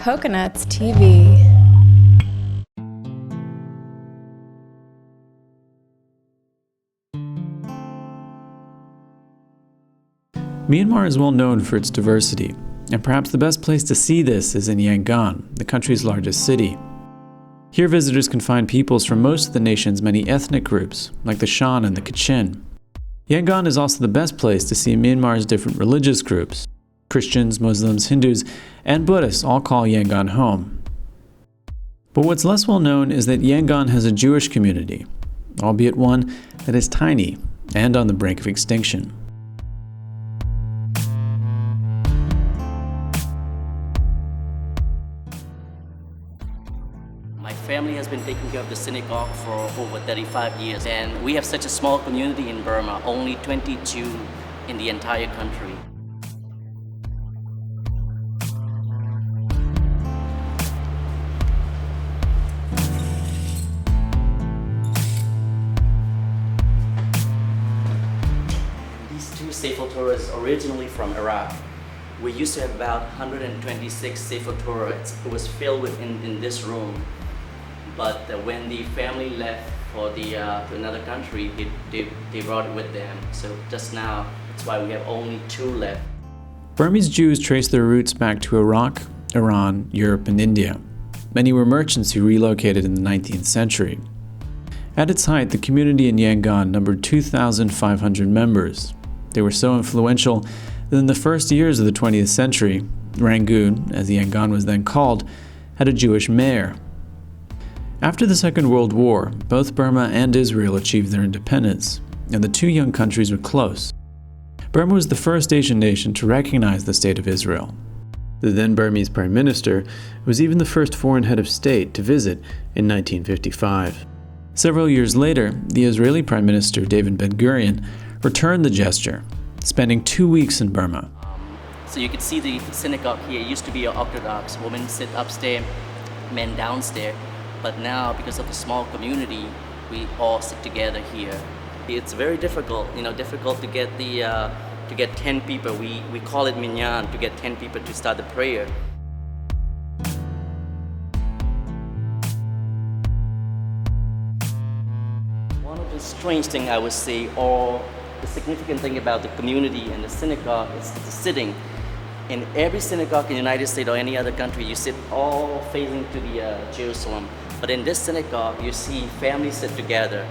Coconuts TV. Myanmar is well known for its diversity, and perhaps the best place to see this is in Yangon, the country's largest city. Here visitors can find peoples from most of the nation's many ethnic groups, like the Shan and the Kachin. Yangon is also the best place to see Myanmar's different religious groups. Christians, Muslims, Hindus, and Buddhists all call Yangon home. But what's less well known is that Yangon has a Jewish community, albeit one that is tiny and on the brink of extinction. My family has been taking care of the synagogue for over 35 years, and we have such a small community in Burma, only 22 in the entire country. These two Sefer Torahs originally from Iraq. We used to have about 126 Sefer Torahs. It was filled in this room. But when the family left for to another country, they brought it with them. So just now, that's why we have only 2 left. Burmese Jews trace their roots back to Iraq, Iran, Europe, and India. Many were merchants who relocated in the 19th century. At its height, the community in Yangon numbered 2,500 members. They were so influential that in the first years of the 20th century, Rangoon, as Yangon was then called, had a Jewish mayor. After the Second World War, both Burma and Israel achieved their independence, and the two young countries were close. Burma was the first Asian nation to recognize the State of Israel. The then Burmese Prime Minister was even the first foreign head of state to visit in 1955. Several years later, the Israeli Prime Minister David Ben-Gurion returned the gesture, spending 2 weeks in Burma. So you can see the synagogue here. It used to be an Orthodox. Women sit upstairs, men downstairs. But now, because of the small community, we all sit together here. It's very difficult, difficult to get to get 10 people. We call it minyan, to get 10 people to start the prayer. One of the strange things I would say, or the significant thing about the community and the synagogue, is the sitting. In every synagogue in the United States or any other country, you sit all facing to the Jerusalem. But in this synagogue, you see families sit together.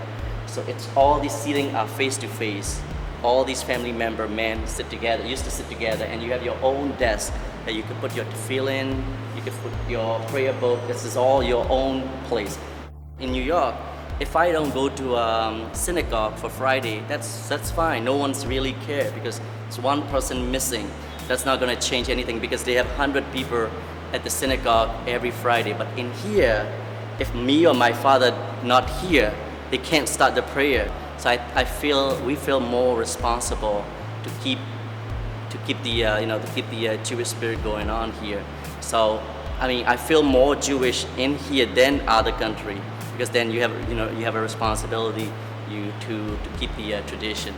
So it's all these seating are face to face. All these family member men sit together, used to sit together, and you have your own desk that you could put your tefillin, you could put your prayer book. This is all your own place. In New York, if I don't go to synagogue for Friday, that's fine. No one's really care because it's one person missing. That's not going to change anything because they have 100 people at the synagogue every Friday. But in here, if me or my father not here, they can't start the prayer. So we feel more responsible to keep the Jewish spirit going on here. So I feel more Jewish in here than other country because then you have a responsibility to keep the tradition.